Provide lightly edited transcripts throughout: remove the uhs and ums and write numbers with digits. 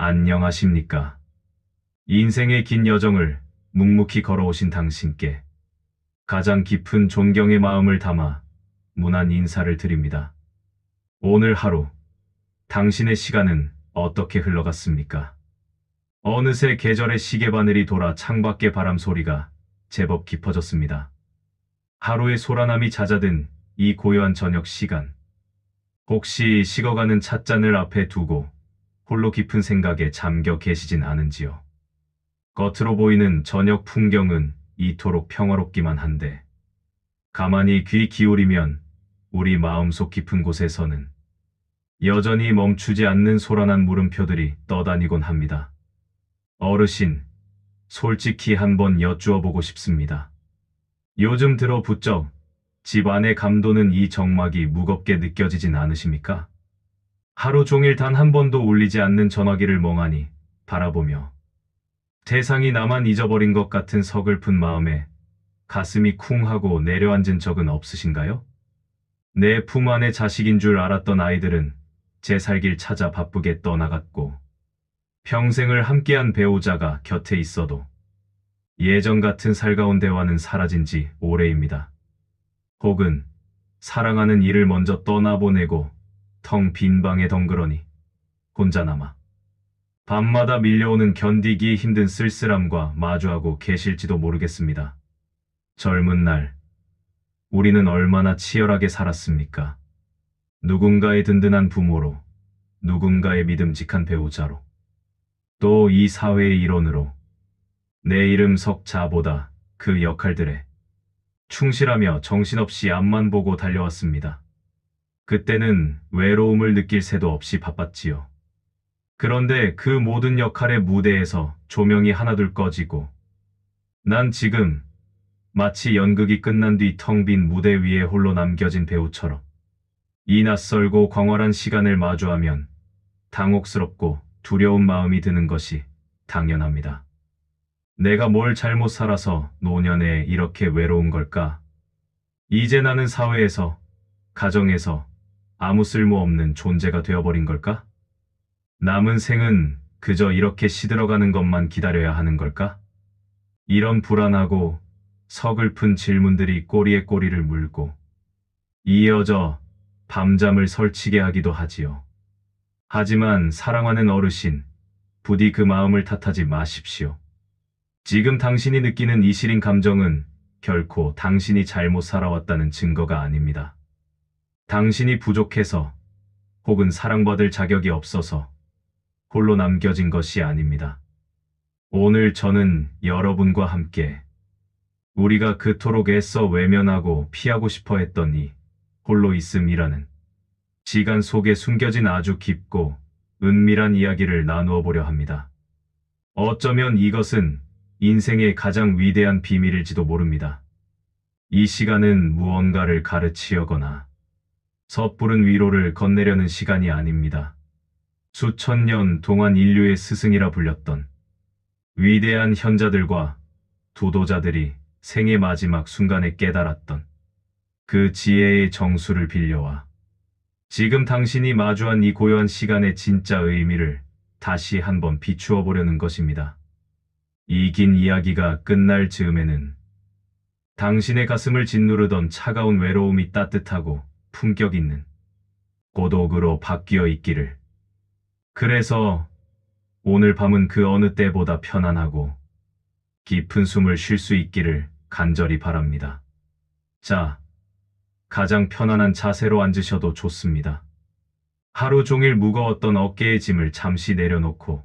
안녕하십니까. 인생의 긴 여정을 묵묵히 걸어오신 당신께 가장 깊은 존경의 마음을 담아 무난 인사를 드립니다. 오늘 하루 당신의 시간은 어떻게 흘러갔습니까? 어느새 계절의 시계바늘이 돌아 창밖의 바람 소리가 제법 깊어졌습니다. 하루의 소란함이 잦아든 이 고요한 저녁 시간. 혹시 식어가는 찻잔을 앞에 두고 홀로 깊은 생각에 잠겨 계시진 않은지요? 겉으로 보이는 저녁 풍경은 이토록 평화롭기만 한데 가만히 귀 기울이면 우리 마음속 깊은 곳에서는 여전히 멈추지 않는 소란한 물음표들이 떠다니곤 합니다. 어르신, 솔직히 한번 여쭈어 보고 싶습니다. 요즘 들어 부쩍 집 안에 감도는 이 정막이 무겁게 느껴지진 않으십니까? 하루 종일 단 한 번도 울리지 않는 전화기를 멍하니 바라보며 세상이 나만 잊어버린 것 같은 서글픈 마음에 가슴이 쿵 하고 내려앉은 적은 없으신가요? 내 품 안의 자식인 줄 알았던 아이들은 제 살길 찾아 바쁘게 떠나갔고 평생을 함께한 배우자가 곁에 있어도 예전 같은 살가운 대화는 사라진 지 오래입니다. 혹은 사랑하는 이를 먼저 떠나보내고 텅 빈 방에 덩그러니 혼자 남아 밤마다 밀려오는 견디기 힘든 쓸쓸함과 마주하고 계실지도 모르겠습니다. 젊은 날 우리는 얼마나 치열하게 살았습니까? 누군가의 든든한 부모로, 누군가의 믿음직한 배우자로, 또 이 사회의 일원으로 내 이름 석자보다 그 역할들에 충실하며 정신없이 앞만 보고 달려왔습니다. 그때는 외로움을 느낄 새도 없이 바빴지요. 그런데 그 모든 역할의 무대에서 조명이 하나둘 꺼지고 난 지금 마치 연극이 끝난 뒤 텅 빈 무대 위에 홀로 남겨진 배우처럼 이 낯설고 광활한 시간을 마주하면 당혹스럽고 두려운 마음이 드는 것이 당연합니다. 내가 뭘 잘못 살아서 노년에 이렇게 외로운 걸까? 이제 나는 사회에서, 가정에서 아무 쓸모없는 존재가 되어버린 걸까? 남은 생은 그저 이렇게 시들어가는 것만 기다려야 하는 걸까? 이런 불안하고 서글픈 질문들이 꼬리에 꼬리를 물고 이어져 밤잠을 설치게 하기도 하지요. 하지만 사랑하는 어르신, 부디 그 마음을 탓하지 마십시오. 지금 당신이 느끼는 이 시린 감정은 결코 당신이 잘못 살아왔다는 증거가 아닙니다. 당신이 부족해서 혹은 사랑받을 자격이 없어서 홀로 남겨진 것이 아닙니다. 오늘 저는 여러분과 함께 우리가 그토록 애써 외면하고 피하고 싶어 했던 이 홀로 있음이라는 시간 속에 숨겨진 아주 깊고 은밀한 이야기를 나누어 보려 합니다. 어쩌면 이것은 인생의 가장 위대한 비밀일지도 모릅니다. 이 시간은 무언가를 가르치려거나 섣부른 위로를 건네려는 시간이 아닙니다. 수천 년 동안 인류의 스승이라 불렸던 위대한 현자들과 도도자들이 생의 마지막 순간에 깨달았던 그 지혜의 정수를 빌려와 지금 당신이 마주한 이 고요한 시간의 진짜 의미를 다시 한번 비추어 보려는 것입니다. 이 긴 이야기가 끝날 즈음에는 당신의 가슴을 짓누르던 차가운 외로움이 따뜻하고 품격 있는 고독으로 바뀌어 있기를. 그래서 오늘 밤은 그 어느 때보다 편안하고 깊은 숨을 쉴 수 있기를 간절히 바랍니다. 자, 가장 편안한 자세로 앉으셔도 좋습니다. 하루 종일 무거웠던 어깨의 짐을 잠시 내려놓고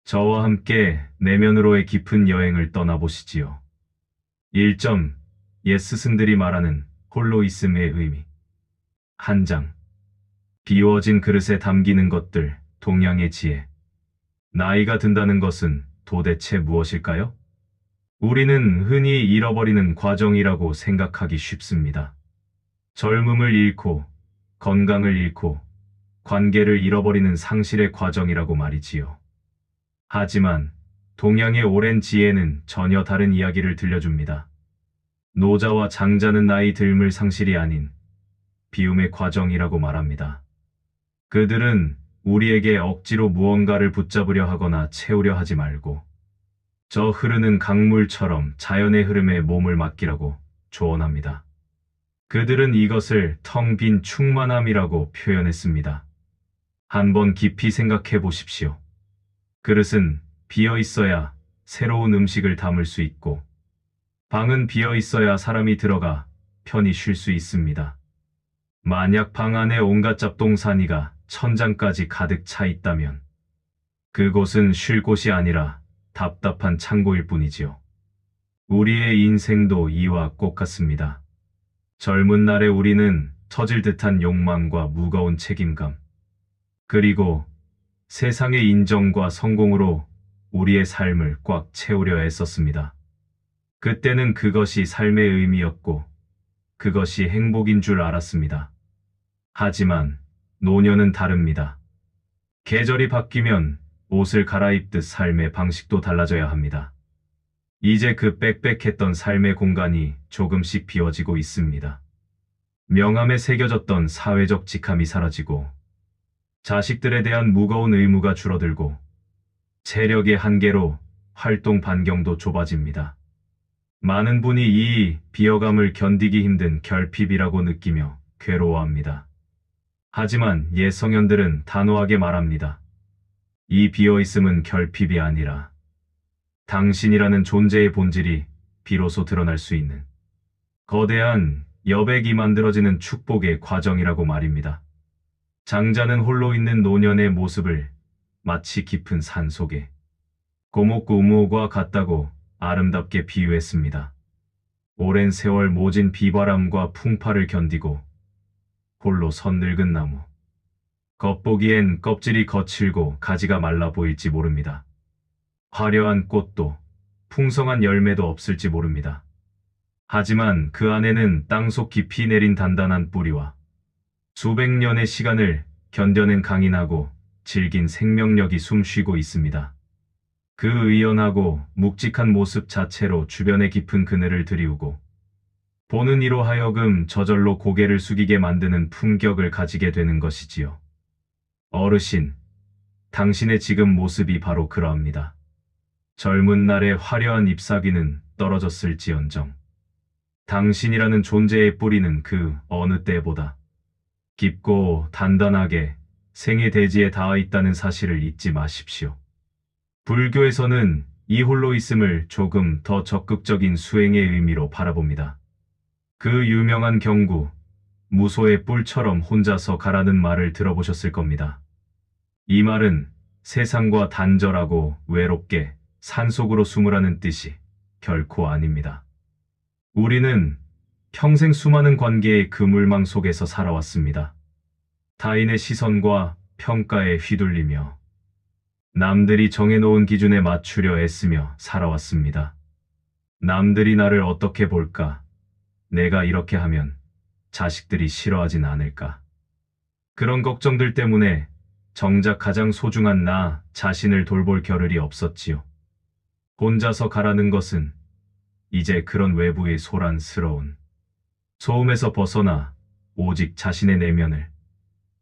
저와 함께 내면으로의 깊은 여행을 떠나보시지요. 1점. 옛 스승들이 말하는 홀로 있음의 의미. 한 장. 비워진 그릇에 담기는 것들, 동양의 지혜. 나이가 든다는 것은 도대체 무엇일까요? 우리는 흔히 잃어버리는 과정이라고 생각하기 쉽습니다. 젊음을 잃고, 건강을 잃고, 관계를 잃어버리는 상실의 과정이라고 말이지요. 하지만 동양의 오랜 지혜는 전혀 다른 이야기를 들려줍니다. 노자와 장자는 나이 들물 상실이 아닌 비움의 과정이라고 말합니다. 그들은 우리에게 억지로 무언가를 붙잡으려 하거나 채우려 하지 말고 저 흐르는 강물처럼 자연의 흐름에 몸을 맡기라고 조언합니다. 그들은 이것을 텅 빈 충만함이라고 표현했습니다. 한번 깊이 생각해 보십시오. 그릇은 비어 있어야 새로운 음식을 담을 수 있고, 방은 비어 있어야 사람이 들어가 편히 쉴 수 있습니다. 만약 방 안에 온갖 잡동사니가 천장까지 가득 차 있다면 그곳은 쉴 곳이 아니라 답답한 창고일 뿐이지요. 우리의 인생도 이와 똑같습니다. 젊은 날의 우리는 처질 듯한 욕망과 무거운 책임감, 그리고 세상의 인정과 성공으로 우리의 삶을 꽉 채우려 애썼습니다. 그때는 그것이 삶의 의미였고 그것이 행복인 줄 알았습니다. 하지만 노년은 다릅니다. 계절이 바뀌면 옷을 갈아입듯 삶의 방식도 달라져야 합니다. 이제 그 빽빽했던 삶의 공간이 조금씩 비워지고 있습니다. 명함에 새겨졌던 사회적 직함이 사라지고 자식들에 대한 무거운 의무가 줄어들고 체력의 한계로 활동 반경도 좁아집니다. 많은 분이 이 비어감을 견디기 힘든 결핍이라고 느끼며 괴로워합니다. 하지만 옛 성현들은 단호하게 말합니다. 이 비어있음은 결핍이 아니라 당신이라는 존재의 본질이 비로소 드러날 수 있는 거대한 여백이 만들어지는 축복의 과정이라고 말입니다. 장자는 홀로 있는 노년의 모습을 마치 깊은 산속에 고목고무와 같다고 아름답게 비유했습니다. 오랜 세월 모진 비바람과 풍파를 견디고 홀로 선 늙은 나무. 겉보기엔 껍질이 거칠고 가지가 말라 보일지 모릅니다. 화려한 꽃도 풍성한 열매도 없을지 모릅니다. 하지만 그 안에는 땅속 깊이 내린 단단한 뿌리와 수백 년의 시간을 견뎌낸 강인하고 질긴 생명력이 숨쉬고 있습니다. 그 의연하고 묵직한 모습 자체로 주변의 깊은 그늘을 드리우고 보는 이로 하여금 저절로 고개를 숙이게 만드는 품격을 가지게 되는 것이지요. 어르신, 당신의 지금 모습이 바로 그러합니다. 젊은 날의 화려한 잎사귀는 떨어졌을지언정 당신이라는 존재의 뿌리는 그 어느 때보다 깊고 단단하게 생의 대지에 닿아 있다는 사실을 잊지 마십시오. 불교에서는 이 홀로 있음을 조금 더 적극적인 수행의 의미로 바라봅니다. 그 유명한 경구, 무소의 뿔처럼 혼자서 가라는 말을 들어보셨을 겁니다. 이 말은 세상과 단절하고 외롭게 산속으로 숨으라는 뜻이 결코 아닙니다. 우리는 평생 수많은 관계의 그물망 속에서 살아왔습니다. 타인의 시선과 평가에 휘둘리며 남들이 정해놓은 기준에 맞추려 애쓰며 살아왔습니다. 남들이 나를 어떻게 볼까? 내가 이렇게 하면 자식들이 싫어하진 않을까? 그런 걱정들 때문에 정작 가장 소중한 나 자신을 돌볼 겨를이 없었지요. 혼자서 가라는 것은 이제 그런 외부의 소란스러운 소음에서 벗어나 오직 자신의 내면을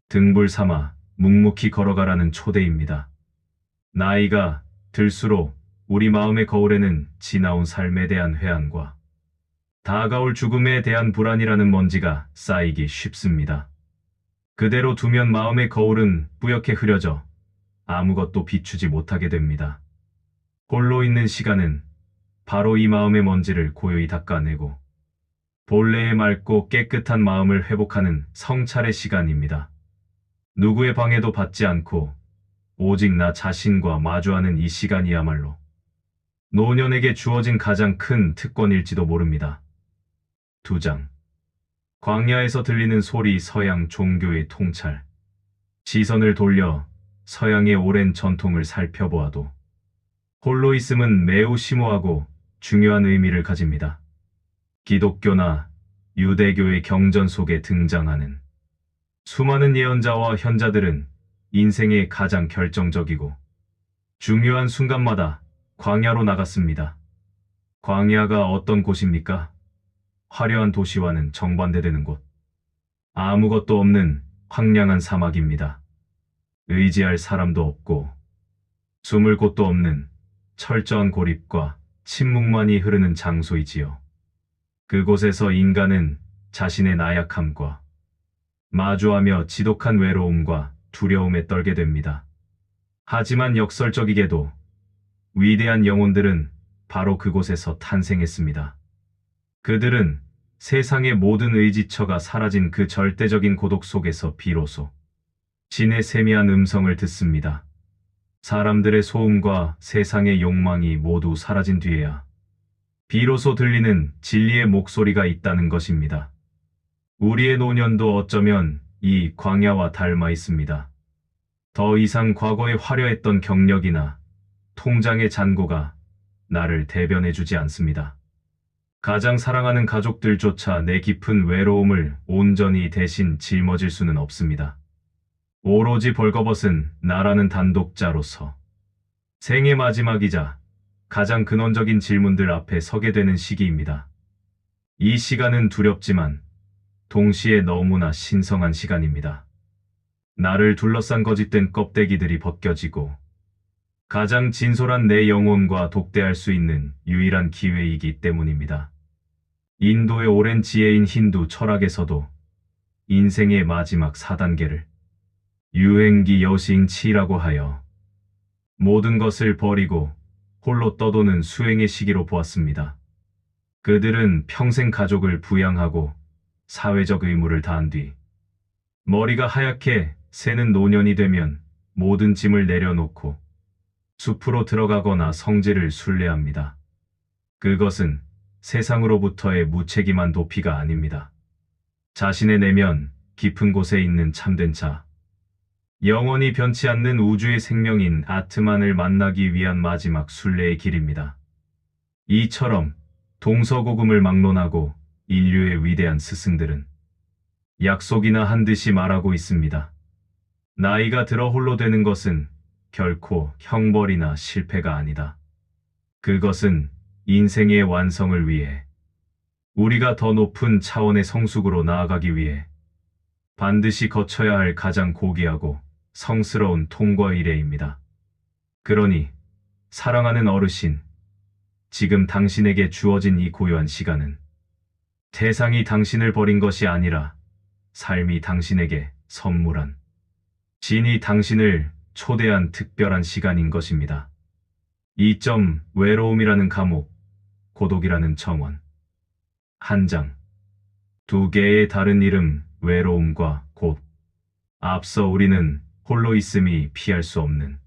등불 삼아 묵묵히 걸어가라는 초대입니다. 나이가 들수록 우리 마음의 거울에는 지나온 삶에 대한 회한과 다가올 죽음에 대한 불안이라는 먼지가 쌓이기 쉽습니다. 그대로 두면 마음의 거울은 뿌옇게 흐려져 아무것도 비추지 못하게 됩니다. 홀로 있는 시간은 바로 이 마음의 먼지를 고요히 닦아내고 본래의 맑고 깨끗한 마음을 회복하는 성찰의 시간입니다. 누구의 방해도 받지 않고 오직 나 자신과 마주하는 이 시간이야말로 노년에게 주어진 가장 큰 특권일지도 모릅니다. 2장. 광야에서 들리는 소리. 서양 종교의 통찰. 시선을 돌려 서양의 오랜 전통을 살펴보아도 홀로 있음은 매우 심오하고 중요한 의미를 가집니다. 기독교나 유대교의 경전 속에 등장하는 수많은 예언자와 현자들은 인생의 가장 결정적이고 중요한 순간마다 광야로 나갔습니다. 광야가 어떤 곳입니까? 화려한 도시와는 정반대되는 곳. 아무것도 없는 황량한 사막입니다. 의지할 사람도 없고 숨을 곳도 없는 철저한 고립과 침묵만이 흐르는 장소이지요. 그곳에서 인간은 자신의 나약함과 마주하며 지독한 외로움과 두려움에 떨게 됩니다. 하지만 역설적이게도 위대한 영혼들은 바로 그곳에서 탄생했습니다. 그들은 세상의 모든 의지처가 사라진 그 절대적인 고독 속에서 비로소 신의 세미한 음성을 듣습니다. 사람들의 소음과 세상의 욕망이 모두 사라진 뒤에야 비로소 들리는 진리의 목소리가 있다는 것입니다. 우리의 노년도 어쩌면 이 광야와 닮아 있습니다. 더 이상 과거에 화려했던 경력이나 통장의 잔고가 나를 대변해주지 않습니다. 가장 사랑하는 가족들조차 내 깊은 외로움을 온전히 대신 짊어질 수는 없습니다. 오로지 벌거벗은 나라는 단독자로서 생의 마지막이자 가장 근원적인 질문들 앞에 서게 되는 시기입니다. 이 시간은 두렵지만 동시에 너무나 신성한 시간입니다. 나를 둘러싼 거짓된 껍데기들이 벗겨지고 가장 진솔한 내 영혼과 독대할 수 있는 유일한 기회이기 때문입니다. 인도의 오랜 지혜인 힌두 철학에서도 인생의 마지막 4단계를 유행기 여싱치라고 하여 모든 것을 버리고 홀로 떠도는 수행의 시기로 보았습니다. 그들은 평생 가족을 부양하고 사회적 의무를 다한 뒤 머리가 하얗게 새는 노년이 되면 모든 짐을 내려놓고 숲으로 들어가거나 성지를 순례합니다. 그것은 세상으로부터의 무책임한 도피가 아닙니다. 자신의 내면 깊은 곳에 있는 참된 자, 영원히 변치 않는 우주의 생명인 아트만을 만나기 위한 마지막 순례의 길입니다. 이처럼 동서고금을 막론하고 인류의 위대한 스승들은 약속이나 한 듯이 말하고 있습니다. 나이가 들어 홀로 되는 것은 결코 형벌이나 실패가 아니다. 그것은 인생의 완성을 위해 우리가 더 높은 차원의 성숙으로 나아가기 위해 반드시 거쳐야 할 가장 고귀하고 성스러운 통과 이래입니다. 그러니 사랑하는 어르신, 지금 당신에게 주어진 이 고요한 시간은 세상이 당신을 버린 것이 아니라 삶이 당신에게 선물한, 신이 당신을 초대한 특별한 시간인 것입니다. 외로움이라는 감옥, 고독이라는 정원, 한 장, 두 개의 다른 이름, 외로움과 곧. 앞서 우리는 홀로 있음이 피할 수 없는,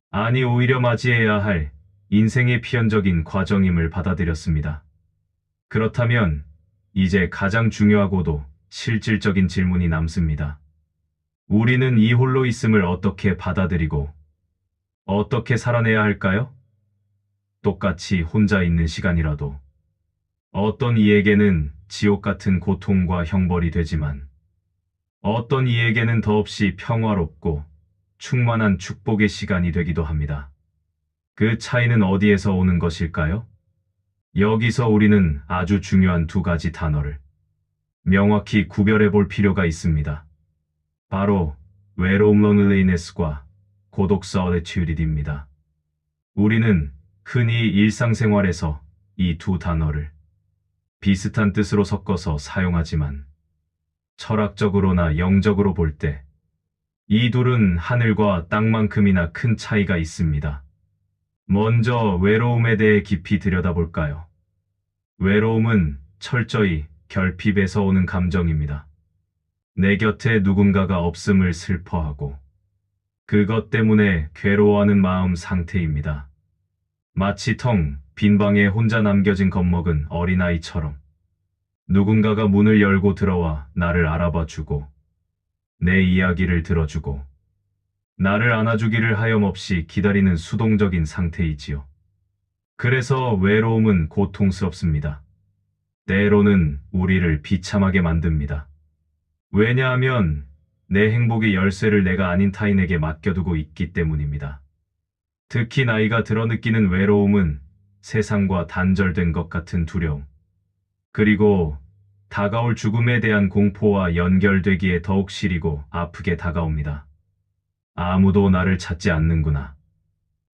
아니 오히려 맞이해야 할 인생의 필연적인 과정임을 받아들였습니다. 그렇다면 이제 가장 중요하고도 실질적인 질문이 남습니다. 우리는 이 홀로 있음을 어떻게 받아들이고 어떻게 살아내야 할까요? 똑같이 혼자 있는 시간이라도 어떤 이에게는 지옥 같은 고통과 형벌이 되지만 어떤 이에게는 더없이 평화롭고 충만한 축복의 시간이 되기도 합니다. 그 차이는 어디에서 오는 것일까요? 여기서 우리는 아주 중요한 두 가지 단어를 명확히 구별해 볼 필요가 있습니다. 바로 외로움 loneliness과 고독 solitude입니다. 우리는 흔히 일상생활에서 이 두 단어를 비슷한 뜻으로 섞어서 사용하지만 철학적으로나 영적으로 볼 때 이 둘은 하늘과 땅만큼이나 큰 차이가 있습니다. 먼저 외로움에 대해 깊이 들여다볼까요? 외로움은 철저히 결핍에서 오는 감정입니다. 내 곁에 누군가가 없음을 슬퍼하고 그것 때문에 괴로워하는 마음 상태입니다. 마치 텅 빈 방에 혼자 남겨진 겁먹은 어린아이처럼 누군가가 문을 열고 들어와 나를 알아봐주고 내 이야기를 들어주고 나를 안아주기를 하염없이 기다리는 수동적인 상태이지요. 그래서 외로움은 고통스럽습니다. 때로는 우리를 비참하게 만듭니다. 왜냐하면 내 행복의 열쇠를 내가 아닌 타인에게 맡겨두고 있기 때문입니다. 특히 나이가 들어 느끼는 외로움은 세상과 단절된 것 같은 두려움, 그리고 다가올 죽음에 대한 공포와 연결되기에 더욱 시리고 아프게 다가옵니다. 아무도 나를 찾지 않는구나.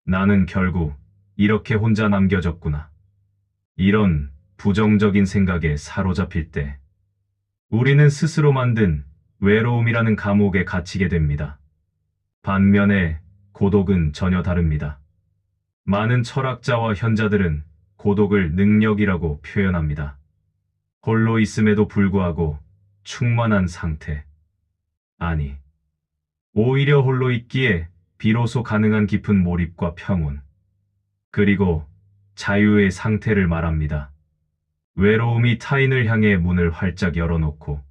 나는 결국 이렇게 혼자 남겨졌구나. 이런 부정적인 생각에 사로잡힐 때 우리는 스스로 만든 외로움이라는 감옥에 갇히게 됩니다. 반면에 고독은 전혀 다릅니다. 많은 철학자와 현자들은 고독을 능력이라고 표현합니다. 홀로 있음에도 불구하고 충만한 상태. 아니, 오히려 홀로 있기에 비로소 가능한 깊은 몰입과 평온, 그리고 자유의 상태를 말합니다. 외로움이 타인을 향해 문을 활짝 열어놓고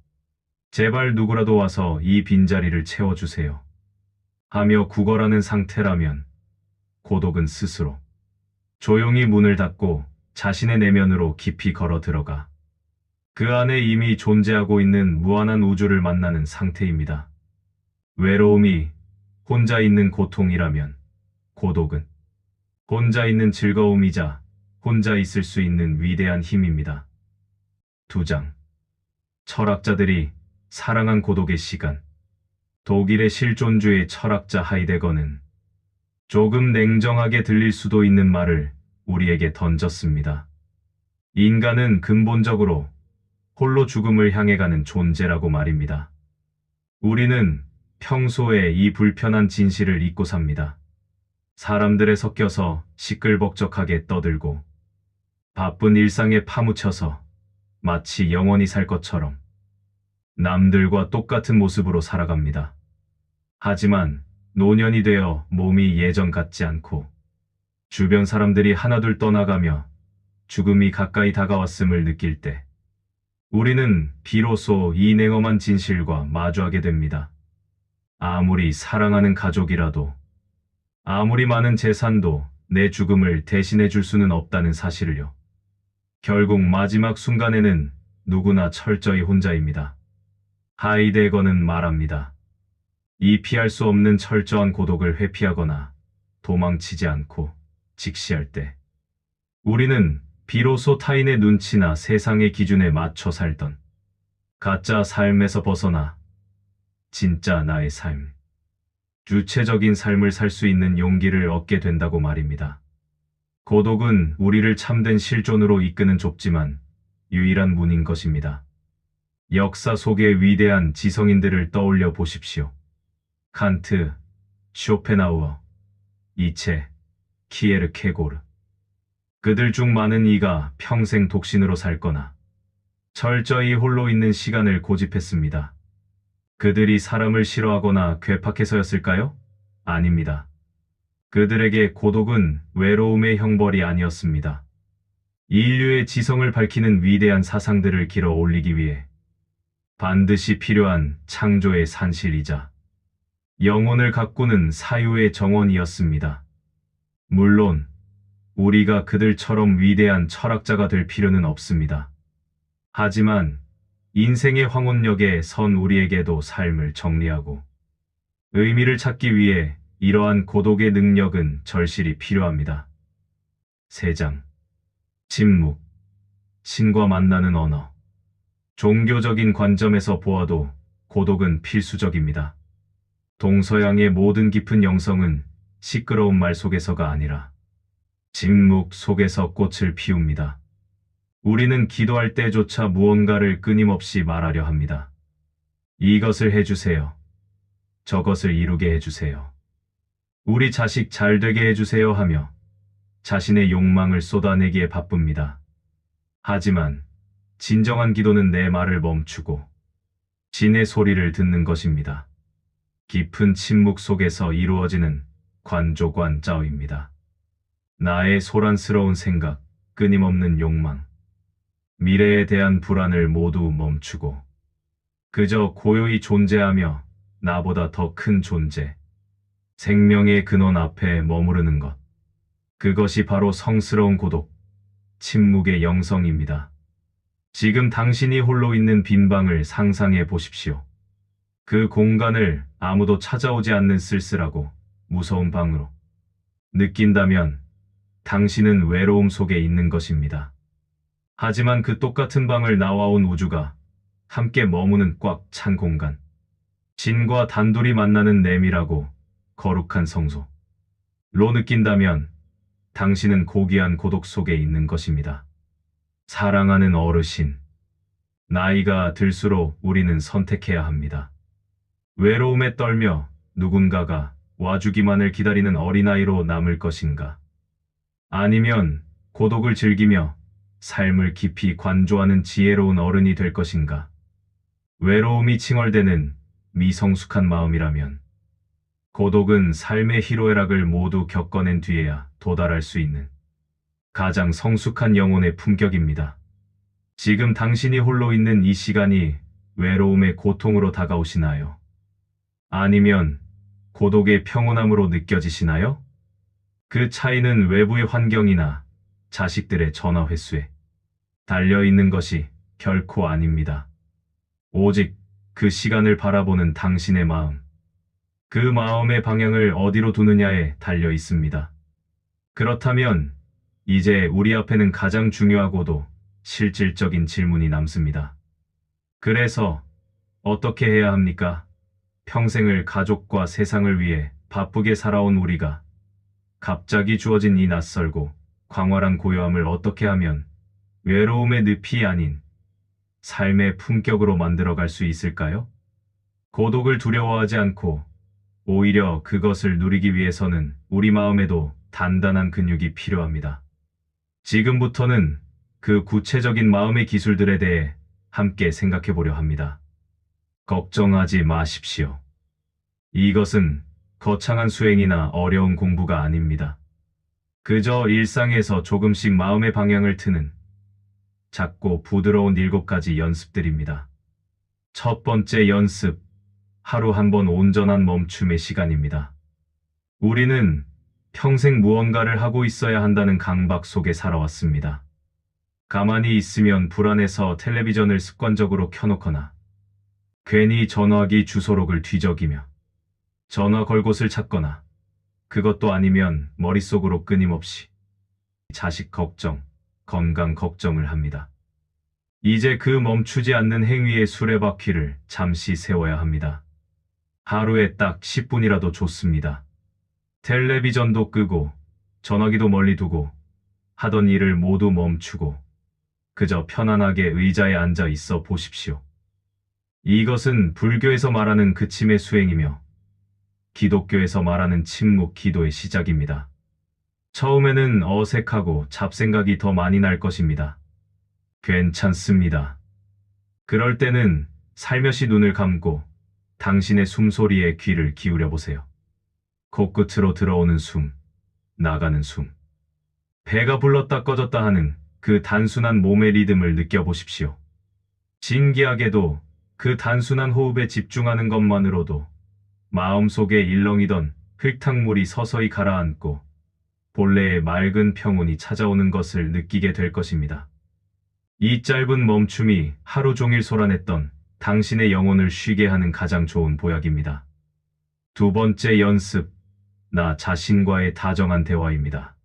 제발 누구라도 와서 이 빈자리를 채워주세요 하며 구걸하는 상태라면, 고독은 스스로 조용히 문을 닫고 자신의 내면으로 깊이 걸어 들어가 그 안에 이미 존재하고 있는 무한한 우주를 만나는 상태입니다. 외로움이 혼자 있는 고통이라면, 고독은 혼자 있는 즐거움이자 혼자 있을 수 있는 위대한 힘입니다. 2장. 철학자들이 사랑한 고독의 시간. 독일의 실존주의 철학자 하이데거는 조금 냉정하게 들릴 수도 있는 말을 우리에게 던졌습니다. 인간은 근본적으로 홀로 죽음을 향해 가는 존재라고 말입니다. 우리는 평소에 이 불편한 진실을 잊고 삽니다. 사람들에 섞여서 시끌벅적하게 떠들고 바쁜 일상에 파묻혀서 마치 영원히 살 것처럼 남들과 똑같은 모습으로 살아갑니다. 하지만 노년이 되어 몸이 예전 같지 않고 주변 사람들이 하나둘 떠나가며 죽음이 가까이 다가왔음을 느낄 때 우리는 비로소 이 냉엄한 진실과 마주하게 됩니다. 아무리 사랑하는 가족이라도, 아무리 많은 재산도 내 죽음을 대신해 줄 수는 없다는 사실을요. 결국 마지막 순간에는 누구나 철저히 혼자입니다. 하이데거는 말합니다. 이 피할 수 없는 철저한 고독을 회피하거나 도망치지 않고 직시할 때 우리는 비로소 타인의 눈치나 세상의 기준에 맞춰 살던 가짜 삶에서 벗어나 진짜 나의 삶, 주체적인 삶을 살 수 있는 용기를 얻게 된다고 말입니다. 고독은 우리를 참된 실존으로 이끄는 좁지만 유일한 문인 것입니다. 역사 속의 위대한 지성인들을 떠올려 보십시오. 칸트, 쇼펜하우어, 니체, 키에르케고르. 그들 중 많은 이가 평생 독신으로 살거나 철저히 홀로 있는 시간을 고집했습니다. 그들이 사람을 싫어하거나 괴팍해서였을까요? 아닙니다. 그들에게 고독은 외로움의 형벌이 아니었습니다. 인류의 지성을 밝히는 위대한 사상들을 길어 올리기 위해 반드시 필요한 창조의 산실이자 영혼을 가꾸는 사유의 정원이었습니다. 물론 우리가 그들처럼 위대한 철학자가 될 필요는 없습니다. 하지만 인생의 황혼역에 선 우리에게도 삶을 정리하고 의미를 찾기 위해 이러한 고독의 능력은 절실히 필요합니다. 3장. 침묵. 신과 만나는 언어. 종교적인 관점에서 보아도 고독은 필수적입니다. 동서양의 모든 깊은 영성은 시끄러운 말 속에서가 아니라 침묵 속에서 꽃을 피웁니다. 우리는 기도할 때조차 무언가를 끊임없이 말하려 합니다. 이것을 해주세요. 저것을 이루게 해주세요. 우리 자식 잘 되게 해주세요 하며 자신의 욕망을 쏟아내기에 바쁩니다. 하지만 진정한 기도는 내 말을 멈추고 진의 소리를 듣는 것입니다. 깊은 침묵 속에서 이루어지는 관조관짜오입니다. 나의 소란스러운 생각, 끊임없는 욕망, 미래에 대한 불안을 모두 멈추고 그저 고요히 존재하며 나보다 더 큰 존재, 생명의 근원 앞에 머무르는 것. 그것이 바로 성스러운 고독, 침묵의 영성입니다. 지금 당신이 홀로 있는 빈 방을 상상해 보십시오. 그 공간을 아무도 찾아오지 않는 쓸쓸하고 무서운 방으로 느낀다면 당신은 외로움 속에 있는 것입니다. 하지만 그 똑같은 방을 나와온 우주가 함께 머무는 꽉 찬 공간, 진과 단둘이 만나는 내밀하고 거룩한 성소로 느낀다면 당신은 고귀한 고독 속에 있는 것입니다. 사랑하는 어르신, 나이가 들수록 우리는 선택해야 합니다. 외로움에 떨며 누군가가 와주기만을 기다리는 어린아이로 남을 것인가? 아니면 고독을 즐기며 삶을 깊이 관조하는 지혜로운 어른이 될 것인가? 외로움이 칭얼대는 미성숙한 마음이라면 고독은 삶의 희로애락을 모두 겪어낸 뒤에야 도달할 수 있는 가장 성숙한 영혼의 품격입니다. 지금 당신이 홀로 있는 이 시간이 외로움의 고통으로 다가오시나요? 아니면 고독의 평온함으로 느껴지시나요? 그 차이는 외부의 환경이나 자식들의 전화 횟수에 달려있는 것이 결코 아닙니다. 오직 그 시간을 바라보는 당신의 마음, 그 마음의 방향을 어디로 두느냐에 달려 있습니다. 그렇다면 이제 우리 앞에는 가장 중요하고도 실질적인 질문이 남습니다. 그래서 어떻게 해야 합니까? 평생을 가족과 세상을 위해 바쁘게 살아온 우리가 갑자기 주어진 이 낯설고 광활한 고요함을 어떻게 하면 외로움의 늪이 아닌 삶의 품격으로 만들어갈 수 있을까요? 고독을 두려워하지 않고 오히려 그것을 누리기 위해서는 우리 마음에도 단단한 근육이 필요합니다. 지금부터는 그 구체적인 마음의 기술들에 대해 함께 생각해 보려 합니다. 걱정하지 마십시오. 이것은 거창한 수행이나 어려운 공부가 아닙니다. 그저 일상에서 조금씩 마음의 방향을 트는 작고 부드러운 7가지 연습들입니다. 첫 번째 연습, 하루 한 번 온전한 멈춤의 시간입니다. 우리는 평생 무언가를 하고 있어야 한다는 강박 속에 살아왔습니다. 가만히 있으면 불안해서 텔레비전을 습관적으로 켜놓거나 괜히 전화기 주소록을 뒤적이며 전화 걸 곳을 찾거나 그것도 아니면 머릿속으로 끊임없이 자식 걱정, 건강 걱정을 합니다. 이제 그 멈추지 않는 행위의 수레바퀴를 잠시 세워야 합니다. 하루에 딱 10분이라도 좋습니다. 텔레비전도 끄고 전화기도 멀리 두고 하던 일을 모두 멈추고 그저 편안하게 의자에 앉아 있어 보십시오. 이것은 불교에서 말하는 그침의 수행이며 기독교에서 말하는 침묵 기도의 시작입니다. 처음에는 어색하고 잡생각이 더 많이 날 것입니다. 괜찮습니다. 그럴 때는 살며시 눈을 감고 당신의 숨소리에 귀를 기울여 보세요. 코끝으로 들어오는 숨, 나가는 숨. 배가 불렀다 꺼졌다 하는 그 단순한 몸의 리듬을 느껴보십시오. 신기하게도 그 단순한 호흡에 집중하는 것만으로도 마음속에 일렁이던 흙탕물이 서서히 가라앉고 본래의 맑은 평온이 찾아오는 것을 느끼게 될 것입니다. 이 짧은 멈춤이 하루 종일 솟아냈던 당신의 영혼을 쉬게 하는 가장 좋은 보약입니다. 두 번째 연습, 나 자신과의 다정한 대화입니다.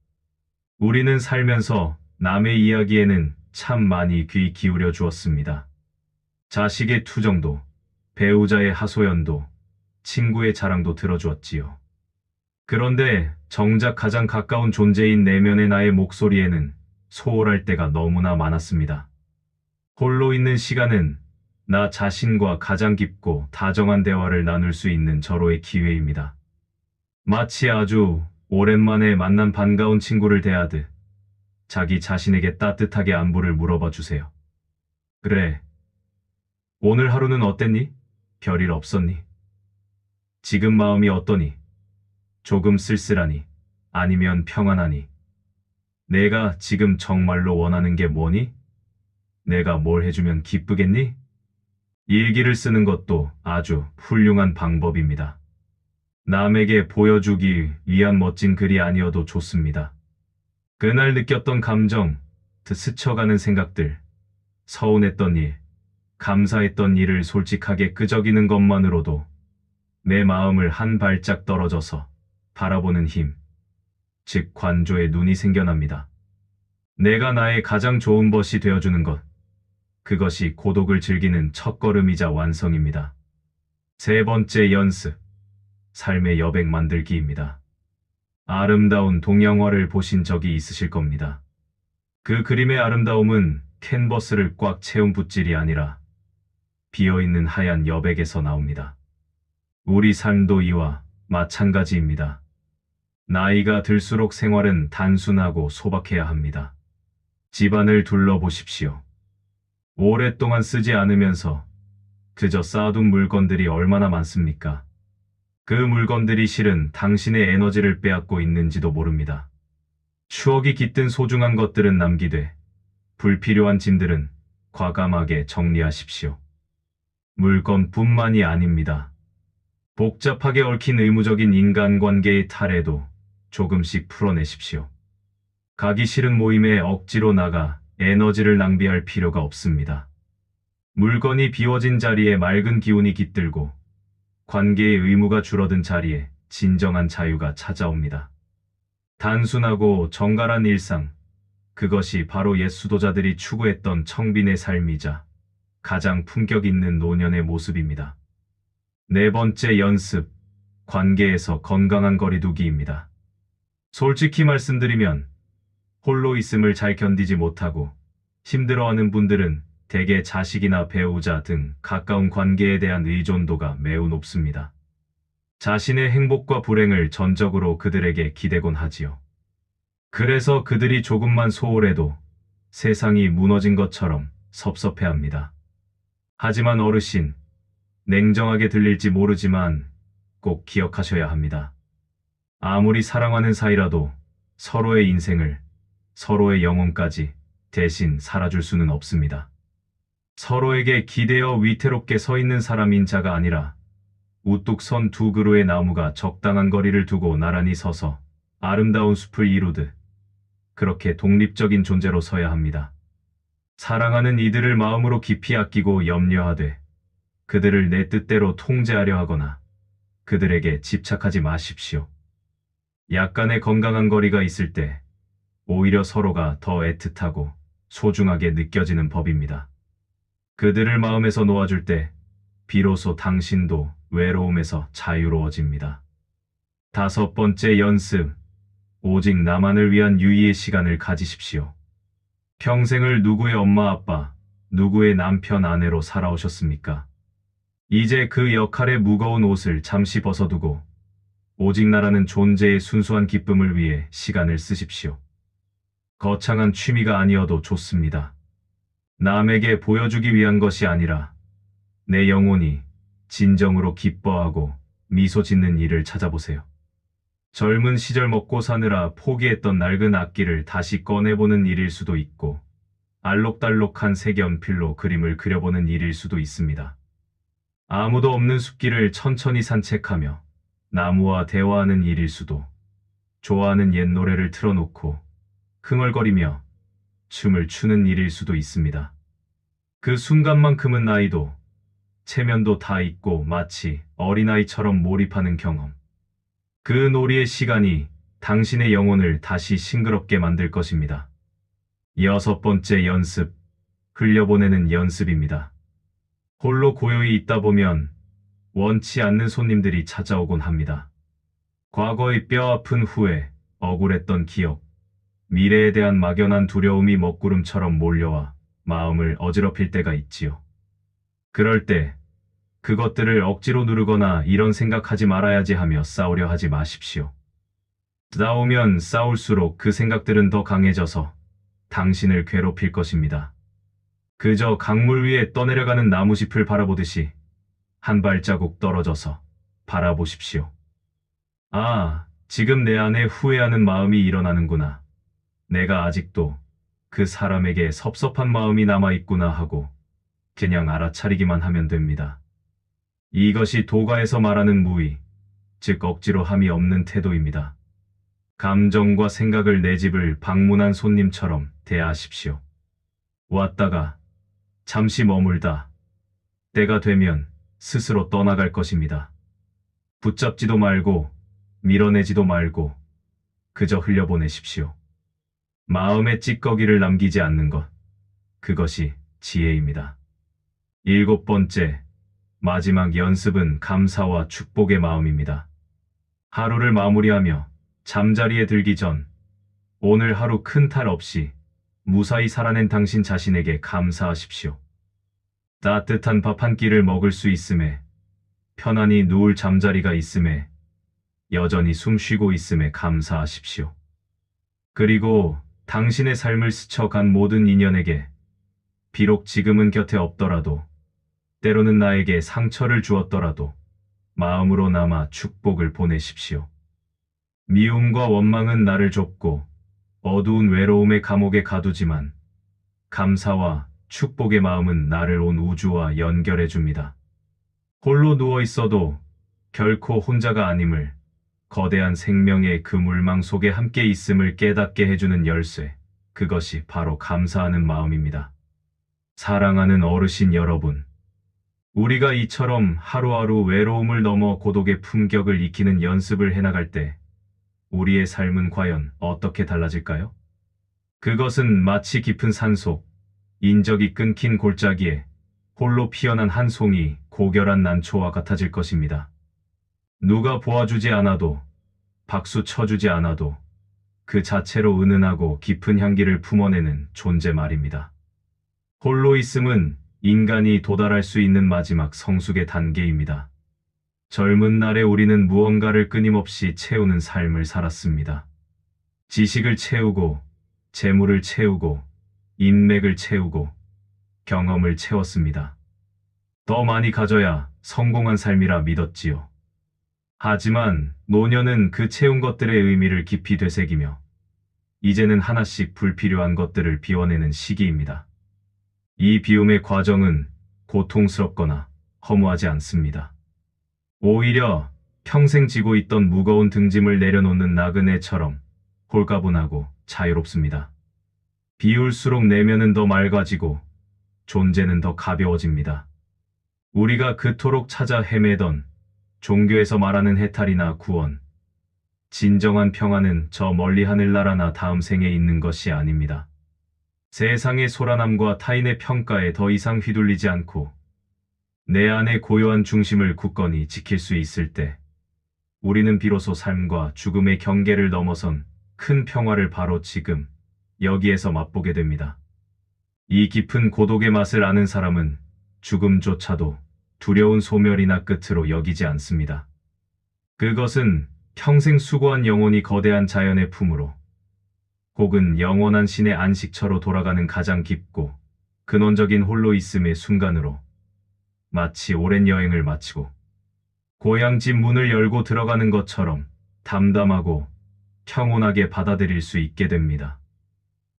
우리는 살면서 남의 이야기에는 참 많이 귀 기울여 주었습니다. 자식의 투정도, 배우자의 하소연도, 친구의 자랑도 들어주었지요. 그런데 정작 가장 가까운 존재인 내면의 나의 목소리에는 소홀할 때가 너무나 많았습니다. 홀로 있는 시간은 나 자신과 가장 깊고 다정한 대화를 나눌 수 있는 절호의 기회입니다. 마치 아주 오랜만에 만난 반가운 친구를 대하듯 자기 자신에게 따뜻하게 안부를 물어봐 주세요. 그래, 오늘 하루는 어땠니? 별일 없었니? 지금 마음이 어떠니? 조금 쓸쓸하니? 아니면 평안하니? 내가 지금 정말로 원하는 게 뭐니? 내가 뭘 해주면 기쁘겠니? 일기를 쓰는 것도 아주 훌륭한 방법입니다. 남에게 보여주기 위한 멋진 글이 아니어도 좋습니다. 그날 느꼈던 감정, 스쳐가는 생각들, 서운했던 일, 감사했던 일을 솔직하게 끄적이는 것만으로도 내 마음을 한 발짝 떨어져서 바라보는 힘, 즉 관조의 눈이 생겨납니다. 내가 나의 가장 좋은 벗이 되어주는 것, 그것이 고독을 즐기는 첫걸음이자 완성입니다. 세 번째 연습, 삶의 여백 만들기입니다. 아름다운 동양화를 보신 적이 있으실 겁니다. 그 그림의 아름다움은 캔버스를 꽉 채운 붓질이 아니라 비어있는 하얀 여백에서 나옵니다. 우리 삶도 이와 마찬가지입니다. 나이가 들수록 생활은 단순하고 소박해야 합니다. 집안을 둘러보십시오. 오랫동안 쓰지 않으면서 그저 쌓아둔 물건들이 얼마나 많습니까? 그 물건들이 실은 당신의 에너지를 빼앗고 있는지도 모릅니다. 추억이 깃든 소중한 것들은 남기되 불필요한 짐들은 과감하게 정리하십시오. 물건뿐만이 아닙니다. 복잡하게 얽힌 의무적인 인간관계의 탈에도 조금씩 풀어내십시오. 가기 싫은 모임에 억지로 나가 에너지를 낭비할 필요가 없습니다. 물건이 비워진 자리에 맑은 기운이 깃들고 관계의 의무가 줄어든 자리에 진정한 자유가 찾아옵니다. 단순하고 정갈한 일상, 그것이 바로 옛 수도자들이 추구했던 청빈의 삶이자 가장 품격 있는 노년의 모습입니다. 네 번째 연습, 관계에서 건강한 거리두기입니다. 솔직히 말씀드리면 홀로 있음을 잘 견디지 못하고 힘들어하는 분들은 대개 자식이나 배우자 등 가까운 관계에 대한 의존도가 매우 높습니다. 자신의 행복과 불행을 전적으로 그들에게 기대곤 하지요. 그래서 그들이 조금만 소홀해도 세상이 무너진 것처럼 섭섭해합니다. 하지만 어르신, 냉정하게 들릴지 모르지만 꼭 기억하셔야 합니다. 아무리 사랑하는 사이라도 서로의 인생을, 서로의 영혼까지 대신 살아줄 수는 없습니다. 서로에게 기대어 위태롭게 서 있는 사람인 자가 아니라 우뚝 선 두 그루의 나무가 적당한 거리를 두고 나란히 서서 아름다운 숲을 이루듯 그렇게 독립적인 존재로 서야 합니다. 사랑하는 이들을 마음으로 깊이 아끼고 염려하되 그들을 내 뜻대로 통제하려 하거나 그들에게 집착하지 마십시오. 약간의 건강한 거리가 있을 때 오히려 서로가 더 애틋하고 소중하게 느껴지는 법입니다. 그들을 마음에서 놓아줄 때 비로소 당신도 외로움에서 자유로워집니다. 다섯 번째 연습, 오직 나만을 위한 유의의 시간을 가지십시오. 평생을 누구의 엄마 아빠, 누구의 남편 아내로 살아오셨습니까? 이제 그 역할의 무거운 옷을 잠시 벗어두고 오직 나라는 존재의 순수한 기쁨을 위해 시간을 쓰십시오. 거창한 취미가 아니어도 좋습니다. 남에게 보여주기 위한 것이 아니라 내 영혼이 진정으로 기뻐하고 미소 짓는 일을 찾아보세요. 젊은 시절 먹고 사느라 포기했던 낡은 악기를 다시 꺼내보는 일일 수도 있고 알록달록한 색연필로 그림을 그려보는 일일 수도 있습니다. 아무도 없는 숲길을 천천히 산책하며 나무와 대화하는 일일 수도, 좋아하는 옛 노래를 틀어놓고 흥얼거리며 춤을 추는 일일 수도 있습니다. 그 순간만큼은 나이도 체면도 다 잊고 마치 어린아이처럼 몰입하는 경험. 그 놀이의 시간이 당신의 영혼을 다시 싱그럽게 만들 것입니다. 여섯 번째 연습, 흘려보내는 연습입니다. 홀로 고요히 있다 보면 원치 않는 손님들이 찾아오곤 합니다. 과거의 뼈아픈 후회, 억울했던 기억, 미래에 대한 막연한 두려움이 먹구름처럼 몰려와 마음을 어지럽힐 때가 있지요. 그럴 때 그것들을 억지로 누르거나 이런 생각하지 말아야지 하며 싸우려 하지 마십시오. 싸우면 싸울수록 그 생각들은 더 강해져서 당신을 괴롭힐 것입니다. 그저 강물 위에 떠내려가는 나무짚을 바라보듯이 한 발자국 떨어져서 바라보십시오. 아, 지금 내 안에 후회하는 마음이 일어나는구나. 내가 아직도 그 사람에게 섭섭한 마음이 남아있구나 하고 그냥 알아차리기만 하면 됩니다. 이것이 도가에서 말하는 무의, 즉 억지로 함이 없는 태도입니다. 감정과 생각을 내 집을 방문한 손님처럼 대하십시오. 왔다가 잠시 머물다 때가 되면 스스로 떠나갈 것입니다. 붙잡지도 말고 밀어내지도 말고 그저 흘려보내십시오. 마음의 찌꺼기를 남기지 않는 것, 그것이 지혜입니다. 일곱 번째, 마지막 연습은 감사와 축복의 마음입니다. 하루를 마무리하며 잠자리에 들기 전 오늘 하루 큰 탈 없이 무사히 살아낸 당신 자신에게 감사하십시오. 따뜻한 밥 한 끼를 먹을 수 있음에, 편안히 누울 잠자리가 있음에, 여전히 숨 쉬고 있음에 감사하십시오. 그리고 당신의 삶을 스쳐간 모든 인연에게, 비록 지금은 곁에 없더라도, 때로는 나에게 상처를 주었더라도 마음으로 남아 축복을 보내십시오. 미움과 원망은 나를 좁고 어두운 외로움의 감옥에 가두지만 감사와 축복의 마음은 나를 온 우주와 연결해 줍니다. 홀로 누워 있어도 결코 혼자가 아님을, 거대한 생명의 그 물망 속에 함께 있음을 깨닫게 해주는 열쇠, 그것이 바로 감사하는 마음입니다. 사랑하는 어르신 여러분, 우리가 이처럼 하루하루 외로움을 넘어 고독의 품격을 익히는 연습을 해나갈 때 우리의 삶은 과연 어떻게 달라질까요? 그것은 마치 깊은 산속, 인적이 끊긴 골짜기에 홀로 피어난 한 송이 고결한 난초와 같아질 것입니다. 누가 보아주지 않아도, 박수 쳐주지 않아도 그 자체로 은은하고 깊은 향기를 품어내는 존재 말입니다. 홀로 있음은 인간이 도달할 수 있는 마지막 성숙의 단계입니다. 젊은 날에 우리는 무언가를 끊임없이 채우는 삶을 살았습니다. 지식을 채우고, 재물을 채우고, 인맥을 채우고, 경험을 채웠습니다. 더 많이 가져야 성공한 삶이라 믿었지요. 하지만 노년은 그 채운 것들의 의미를 깊이 되새기며 이제는 하나씩 불필요한 것들을 비워내는 시기입니다. 이 비움의 과정은 고통스럽거나 허무하지 않습니다. 오히려 평생 지고 있던 무거운 등짐을 내려놓는 나그네처럼 홀가분하고 자유롭습니다. 비울수록 내면은 더 맑아지고 존재는 더 가벼워집니다. 우리가 그토록 찾아 헤매던 종교에서 말하는 해탈이나 구원, 진정한 평안은 저 멀리 하늘나라나 다음 생에 있는 것이 아닙니다. 세상의 소란함과 타인의 평가에 더 이상 휘둘리지 않고 내 안의 고요한 중심을 굳건히 지킬 수 있을 때 우리는 비로소 삶과 죽음의 경계를 넘어선 큰 평화를 바로 지금 여기에서 맛보게 됩니다. 이 깊은 고독의 맛을 아는 사람은 죽음조차도 두려운 소멸이나 끝으로 여기지 않습니다. 그것은 평생 수고한 영혼이 거대한 자연의 품으로 혹은 영원한 신의 안식처로 돌아가는 가장 깊고 근원적인 홀로 있음의 순간으로 마치 오랜 여행을 마치고 고향집 문을 열고 들어가는 것처럼 담담하고 평온하게 받아들일 수 있게 됩니다.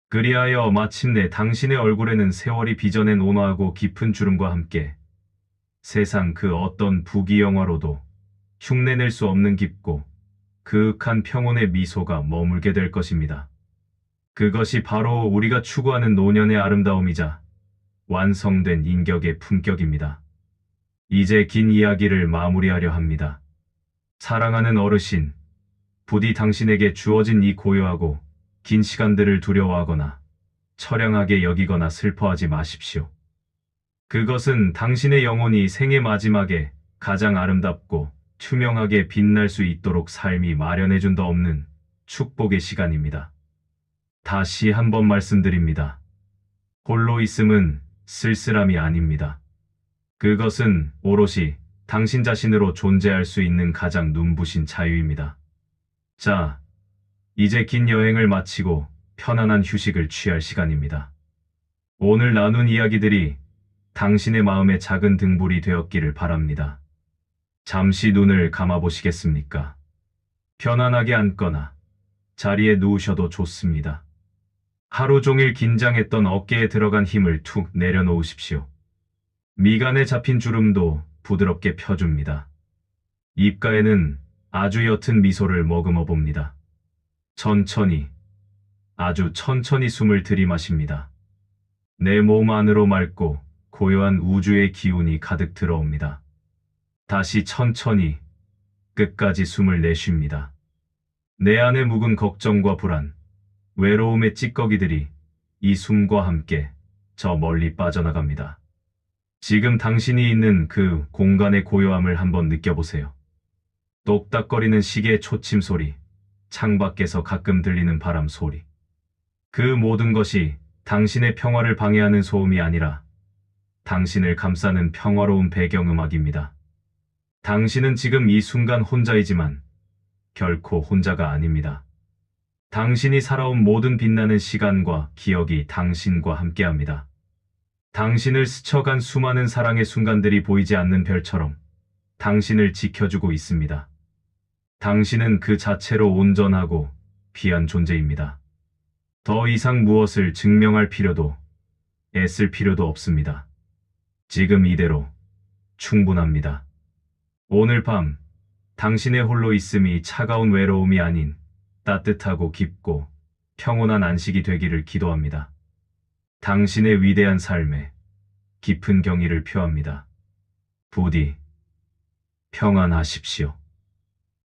그리하여 마침내 당신의 얼굴에는 세월이 빚어낸 온화하고 깊은 주름과 함께 세상 그 어떤 부귀영화로도 흉내낼 수 없는 깊고 그윽한 평온의 미소가 머물게 될 것입니다. 그것이 바로 우리가 추구하는 노년의 아름다움이자 완성된 인격의 품격입니다. 이제 긴 이야기를 마무리하려 합니다. 사랑하는 어르신, 부디 당신에게 주어진 이 고요하고 긴 시간들을 두려워하거나 처량하게 여기거나 슬퍼하지 마십시오. 그것은 당신의 영혼이 생의 마지막에 가장 아름답고 투명하게 빛날 수 있도록 삶이 마련해준 더 없는 축복의 시간입니다. 다시 한번 말씀드립니다. 홀로 있음은 쓸쓸함이 아닙니다. 그것은 오롯이 당신 자신으로 존재할 수 있는 가장 눈부신 자유입니다. 자, 이제 긴 여행을 마치고 편안한 휴식을 취할 시간입니다. 오늘 나눈 이야기들이 당신의 마음의 작은 등불이 되었기를 바랍니다. 잠시 눈을 감아보시겠습니까? 편안하게 앉거나 자리에 누우셔도 좋습니다. 하루 종일 긴장했던 어깨에 들어간 힘을 툭 내려놓으십시오. 미간에 잡힌 주름도 부드럽게 펴줍니다. 입가에는 아주 옅은 미소를 머금어 봅니다. 천천히, 아주 천천히 숨을 들이마십니다. 내 몸 안으로 맑고 고요한 우주의 기운이 가득 들어옵니다. 다시 천천히 끝까지 숨을 내쉽니다. 내 안에 묵은 걱정과 불안, 외로움의 찌꺼기들이 이 숨과 함께 저 멀리 빠져나갑니다. 지금 당신이 있는 그 공간의 고요함을 한번 느껴보세요. 똑딱거리는 시계의 초침 소리, 창밖에서 가끔 들리는 바람 소리. 그 모든 것이 당신의 평화를 방해하는 소음이 아니라 당신을 감싸는 평화로운 배경음악입니다. 당신은 지금 이 순간 혼자이지만 결코 혼자가 아닙니다. 당신이 살아온 모든 빛나는 시간과 기억이 당신과 함께합니다. 당신을 스쳐간 수많은 사랑의 순간들이 보이지 않는 별처럼 당신을 지켜주고 있습니다. 당신은 그 자체로 온전하고 귀한 존재입니다. 더 이상 무엇을 증명할 필요도 애쓸 필요도 없습니다. 지금 이대로 충분합니다. 오늘 밤 당신의 홀로 있음이 차가운 외로움이 아닌 따뜻하고 깊고 평온한 안식이 되기를 기도합니다. 당신의 위대한 삶에 깊은 경의를 표합니다. 부디 평안하십시오.